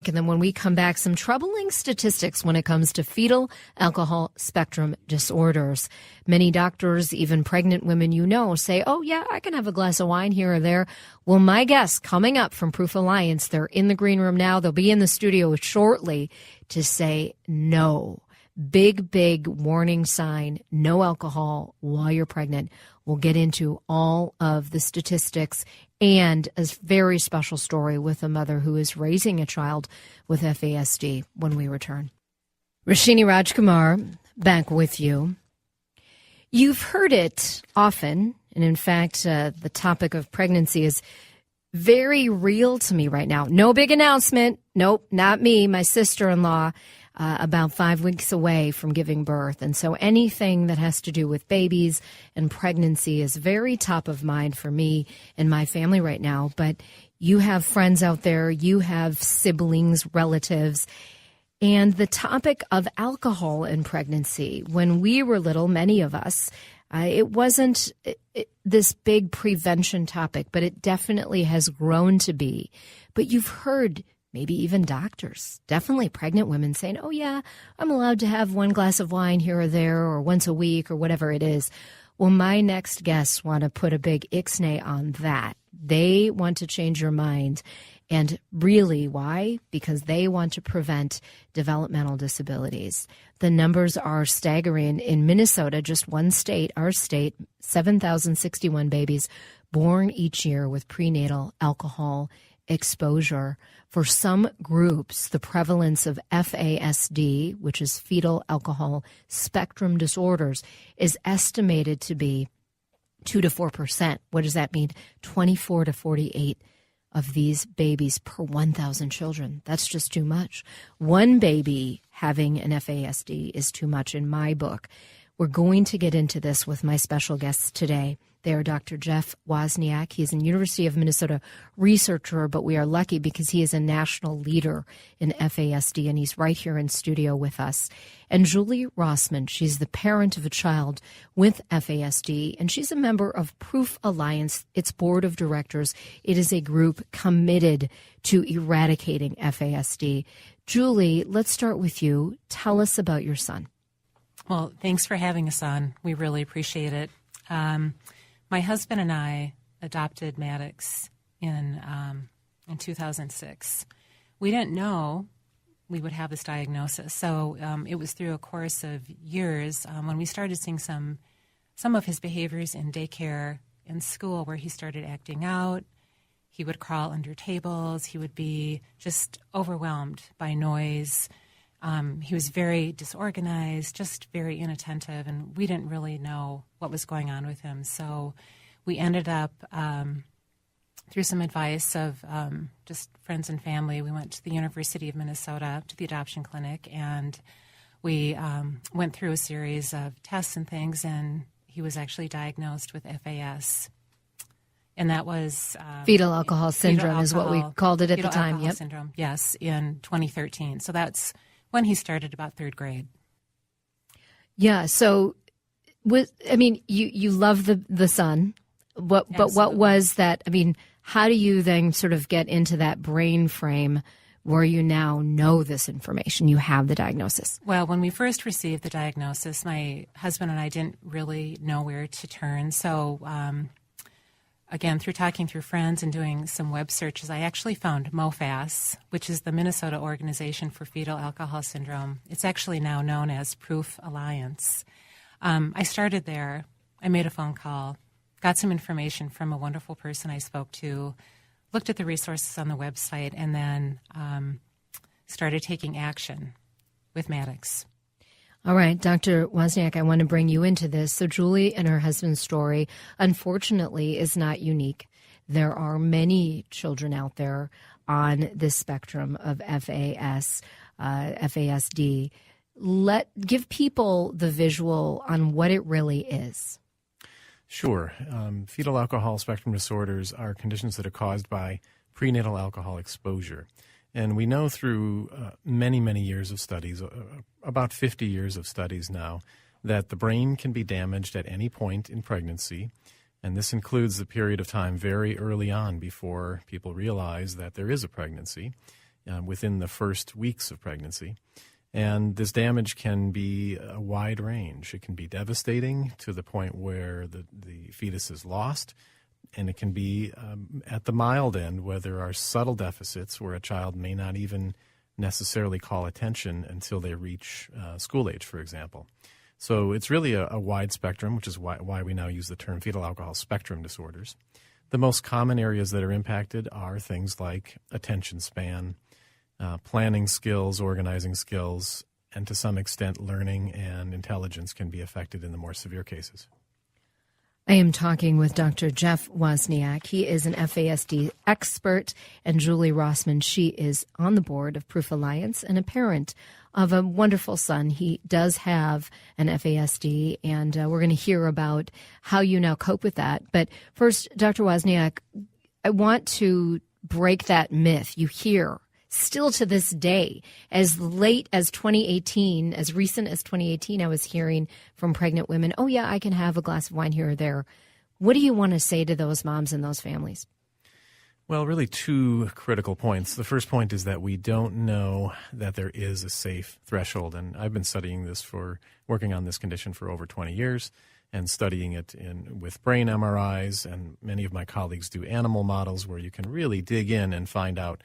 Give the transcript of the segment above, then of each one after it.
And then when we come back, some troubling statistics when it comes to fetal alcohol spectrum disorders. Many doctors, even pregnant women say, oh, yeah, I can have a glass of wine here or there. Well, my guests coming up from Proof Alliance, they're in the green room now. They'll be in the studio shortly to say no. Big, big warning sign, no alcohol while you're pregnant. We'll get into all of the statistics and a very special story with a mother who is raising a child with FASD when we return. Roshini Rajkumar, back with you. You've heard it often, and in fact, the topic of pregnancy is very real to me right now. No big announcement. Nope, not me, my sister-in-law. About 5 weeks away from giving birth. And so anything that has to do with babies and pregnancy is very top of mind for me and my family right now. But you have friends out there, you have siblings, relatives, and the topic of alcohol in pregnancy. When we were little, many of us, it wasn't this big prevention topic, but it definitely has grown to be. But you've heard maybe even doctors, definitely pregnant women saying, oh, yeah, I'm allowed to have one glass of wine here or there or once a week or whatever it is. Well, my next guests want to put a big ixnay on that. They want to change your mind. And really, why? Because they want to prevent developmental disabilities. The numbers are staggering. In Minnesota, just one state, our state, 7,061 babies born each year with prenatal alcohol exposure. For some groups, the prevalence of FASD, which is fetal alcohol spectrum disorders, is estimated to be 2 to 4%. What does that mean? 24 to 48 of these babies per 1,000 children. That's just too much. One baby having an FASD is too much in my book. We're going to get into this with my special guests today. They are Dr. Jeff Wozniak. He is a University of Minnesota researcher, but we are lucky because he is a national leader in FASD, and he's right here in studio with us. And Julie Rossman, she's the parent of a child with FASD, and she's a member of Proof Alliance, its board of directors. It is a group committed to eradicating FASD. Julie, let's start with you. Tell us about your son. Well, thanks for having us on. We really appreciate it. My husband and I adopted Maddox in 2006. We didn't know we would have this diagnosis, so it was through a course of years when we started seeing some of his behaviors in daycare and school where he started acting out. He would crawl under tables. He would be just overwhelmed by noise. He was very disorganized, just very inattentive, and we didn't really know what was going on with him. So we ended up, through some advice of just friends and family, we went to the University of Minnesota to the adoption clinic, and we went through a series of tests and things, and he was actually diagnosed with FAS. And that was fetal alcohol syndrome is what we called it at the time. Yep. Syndrome, yes, in 2013. So that's when he started about third grade. Yeah. So, you love the son. But what was that? I mean, how do you then sort of get into that brain frame where you now know this information? You have the diagnosis. Well, when we first received the diagnosis, my husband and I didn't really know where to turn. So, again, through talking through friends and doing some web searches, I actually found MOFAS, which is the Minnesota Organization for Fetal Alcohol Syndrome. It's actually now known as Proof Alliance. I started there. I made a phone call, got some information from a wonderful person I spoke to, looked at the resources on the website, and then started taking action with Maddox. All right, Dr. Wozniak, I want to bring you into this. So Julie and her husband's story, unfortunately, is not unique. There are many children out there on this spectrum of FASD. Give people the visual on what it really is. Sure. Fetal alcohol spectrum disorders are conditions that are caused by prenatal alcohol exposure. And we know through many, many years of studies, about 50 years of studies now, that the brain can be damaged at any point in pregnancy. And this includes the period of time very early on before people realize that there is a pregnancy. within the first weeks of pregnancy. And this damage can be a wide range. It can be devastating to the point where the fetus is lost, and it can be at the mild end where there are subtle deficits where a child may not even necessarily call attention until they reach school age, for example. So it's really a wide spectrum, which is why we now use the term fetal alcohol spectrum disorders. The most common areas that are impacted are things like attention span, planning skills, organizing skills, and to some extent learning and intelligence can be affected in the more severe cases. I am talking with Dr. Jeff Wozniak. He is an FASD expert, and Julie Rossman, she is on the board of Proof Alliance and a parent of a wonderful son. He does have an FASD, and we're going to hear about how you now cope with that. But first, Dr. Wozniak, I want to break that myth you hear still to this day. As late as 2018, as recent as 2018, I was hearing from pregnant women, oh, yeah, I can have a glass of wine here or there. What do you want to say to those moms and those families? Well, really two critical points. The first point is that we don't know that there is a safe threshold. And I've been studying this working on this condition for over 20 years and studying it with brain MRIs. And many of my colleagues do animal models where you can really dig in and find out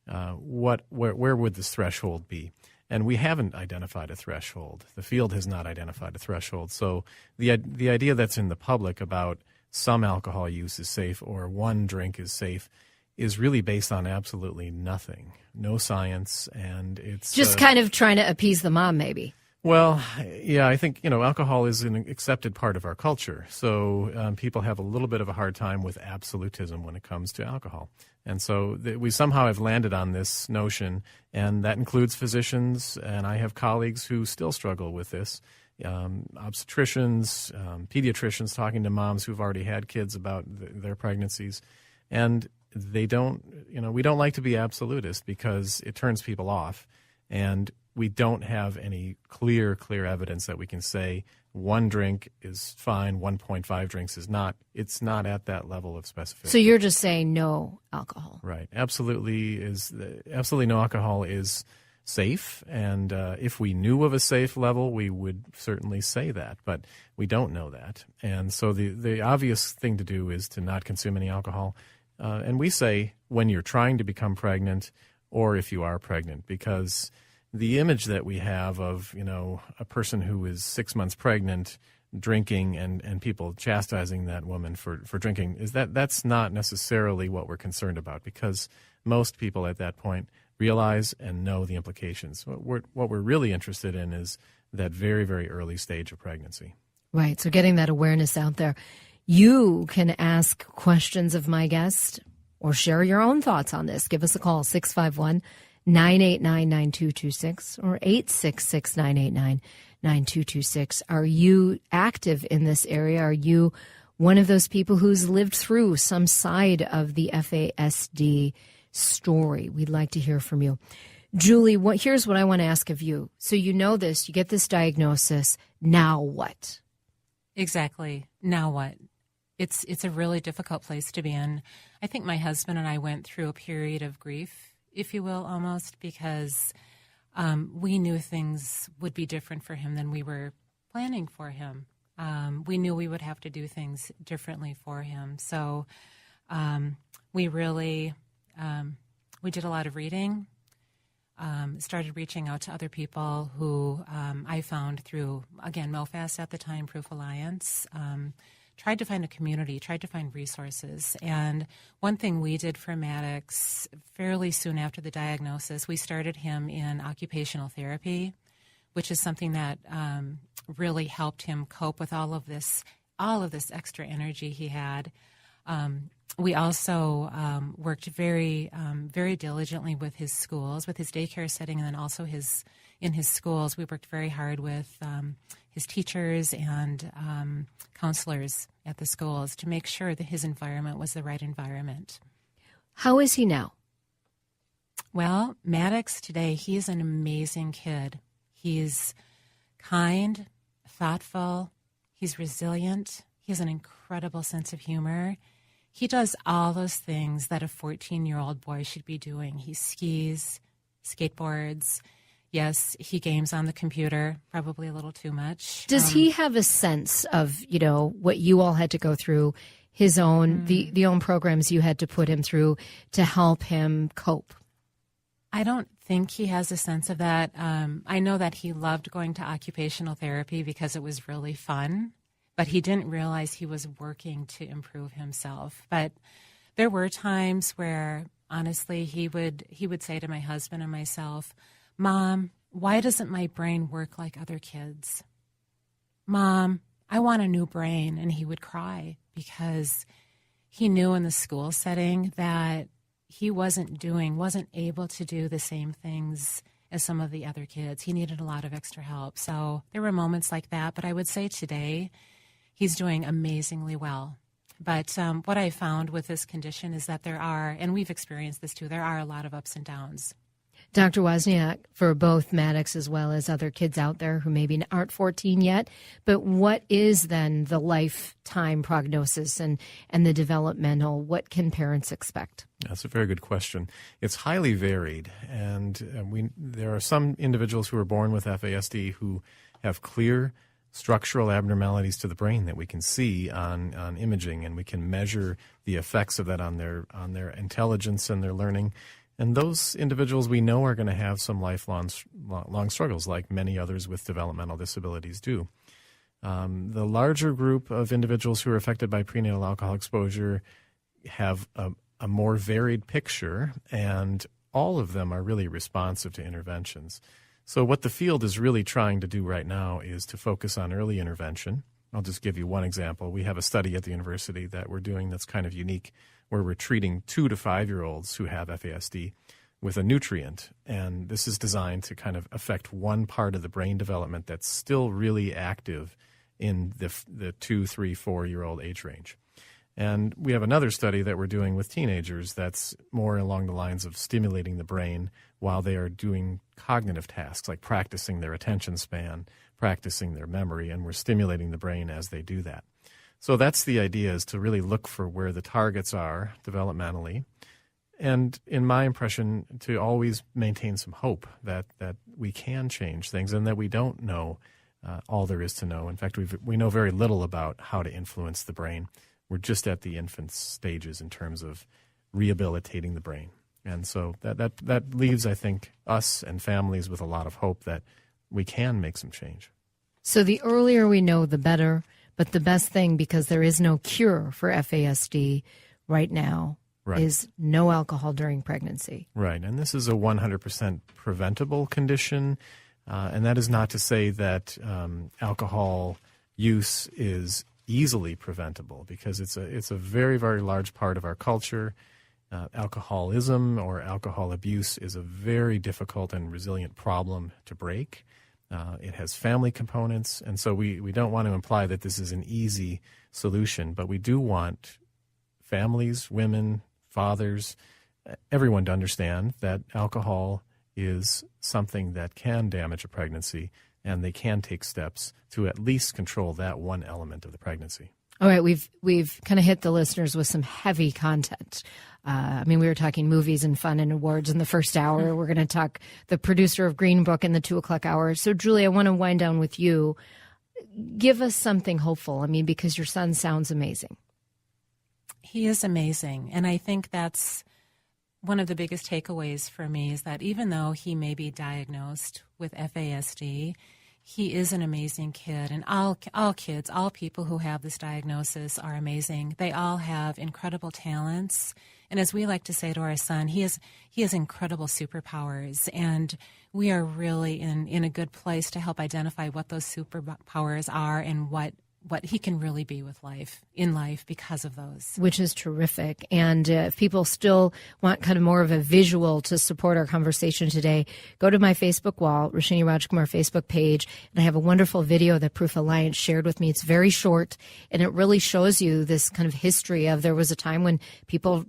where would this threshold be? And we haven't identified a threshold. The field has not identified a threshold. So the idea that's in the public about some alcohol use is safe or one drink is safe is really based on absolutely nothing. No science, and it's just kind of trying to appease the mom, maybe. Well, yeah, I think, alcohol is an accepted part of our culture. So people have a little bit of a hard time with absolutism when it comes to alcohol. And so we somehow have landed on this notion, and that includes physicians, and I have colleagues who still struggle with this, obstetricians, pediatricians talking to moms who've already had kids about their pregnancies. And we don't like to be absolutist because it turns people off. And we don't have any clear evidence that we can say one drink is fine, 1.5 drinks is not. It's not at that level of specificity. So you're just saying no alcohol. Right. Absolutely no alcohol is safe. And if we knew of a safe level, we would certainly say that. But we don't know that. And so the obvious thing to do is to not consume any alcohol. And we say when you're trying to become pregnant or if you are pregnant, because the image that we have of, a person who is 6 months pregnant drinking and people chastising that woman for drinking is that's not necessarily what we're concerned about, because most people at that point realize and know the implications. What we're really interested in is that very, very early stage of pregnancy. Right. So getting that awareness out there. You can ask questions of my guest or share your own thoughts on this. Give us a call, 651-989-9226 or 866-989-9226. Are you active in this area? Are you one of those people who's lived through some side of the FASD story? We'd like to hear from you. Julie, here's what I want to ask of you. So you know this, you get this diagnosis, now what? Exactly. Now what? It's a really difficult place to be in. I think my husband and I went through a period of grief, if you will, almost, because we knew things would be different for him than we were planning for him. We knew we would have to do things differently for him. So we really, we did a lot of reading, started reaching out to other people who I found through, again, MoFast at the time, Proof Alliance, tried to find a community, tried to find resources. And one thing we did for Maddox fairly soon after the diagnosis, we started him in Occupational Therapy, which is something that really helped him cope with all of this extra energy he had. We also worked very, very diligently with his schools, with his daycare setting, and then also in his schools. We worked very hard with his teachers and counselors at the schools to make sure that his environment was the right environment. How is he now? Well, Maddox today, he is an amazing kid. He's kind, thoughtful, he's resilient, he has an incredible sense of humor. He does all those things that a 14-year-old boy should be doing. He skis, skateboards. Yes, he games on the computer, probably a little too much. Does he have a sense of, what you all had to go through, his own, the own programs you had to put him through to help him cope? I don't think he has a sense of that. I know that he loved going to occupational therapy because it was really fun, but he didn't realize he was working to improve himself. But there were times where, honestly, he would say to my husband and myself, "Mom, why doesn't my brain work like other kids? Mom, I want a new brain." And he would cry because he knew in the school setting that he wasn't able to do the same things as some of the other kids. He needed a lot of extra help. So there were moments like that. But I would say today he's doing amazingly well. But what I found with this condition is that there are, and we've experienced this too, there are a lot of ups and downs. Dr. Wozniak, for both Maddox as well as other kids out there who maybe aren't 14 yet, but what is then the lifetime prognosis and the developmental? What can parents expect? That's a very good question. It's highly varied, and there are some individuals who are born with FASD who have clear structural abnormalities to the brain that we can see on imaging, and we can measure the effects of that on their intelligence and their learning. And those individuals we know are going to have some lifelong struggles, like many others with developmental disabilities do. The larger group of individuals who are affected by prenatal alcohol exposure have a more varied picture, and all of them are really responsive to interventions. So what the field is really trying to do right now is to focus on early intervention. I'll just give you one example. We have a study at the university that we're doing that's kind of unique, where we're treating 2 to 5-year-olds who have FASD with a nutrient. And this is designed to kind of affect one part of the brain development that's still really active in the 2, 3, 4-year-old age range. And we have another study that we're doing with teenagers that's more along the lines of stimulating the brain while they are doing cognitive tasks, like practicing their attention span, practicing their memory, and we're stimulating the brain as they do that. So that's the idea, is to really look for where the targets are developmentally. And in my impression, to always maintain some hope that we can change things and that we don't know all there is to know. In fact, we know very little about how to influence the brain. We're just at the infant stages in terms of rehabilitating the brain. And so that leaves, I think, us and families with a lot of hope that we can make some change. So the earlier we know, the better. But the best thing, because there is no cure for FASD right now, is no alcohol during pregnancy. Right. And this is a 100% preventable condition. And that is not to say that alcohol use is easily preventable, because it's a very, very large part of our culture. Alcoholism or alcohol abuse is a very difficult and resilient problem to break. It has family components, and so we don't want to imply that this is an easy solution, but we do want families, women, fathers, everyone to understand that alcohol is something that can damage a pregnancy, and they can take steps to at least control that one element of the pregnancy. All right, we've kind of hit the listeners with some heavy content. We were talking movies and fun and awards in the first hour. We're going to talk the producer of Green Book in the 2 o'clock hour. So, Julie, I want to wind down with you. Give us something hopeful. Because your son sounds amazing. He is amazing. And I think that's one of the biggest takeaways for me, is that even though he may be diagnosed with FASD, he is an amazing kid. And all kids, all people who have this diagnosis are amazing. They all have incredible talents. And as we like to say to our son, he has incredible superpowers. And we are really in a good place to help identify what those superpowers are and what he can really be with in life because of those. Which is terrific. And if people still want kind of more of a visual to support our conversation today, go to my Facebook wall, Roshini Rajkumar Facebook page, and I have a wonderful video that Proof Alliance shared with me. It's very short, and it really shows you this kind of history of, there was a time when people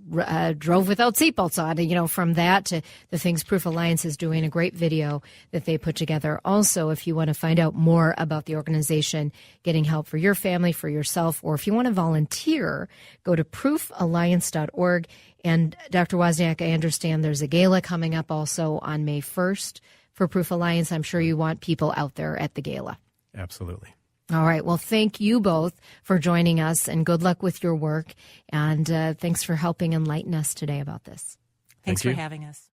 drove without seatbelts on, from that to the things Proof Alliance is doing, a great video that they put together. Also, if you want to find out more about the organization, getting help for your family, for yourself, or if you want to volunteer, go to proofalliance.org And Dr. Wozniak, I understand there's a gala coming up also on May 1st for Proof Alliance. I'm sure you want people out there at the gala. Absolutely. All right. Well, thank you both for joining us, and good luck with your work. And thanks for helping enlighten us today about this. Thanks for having us.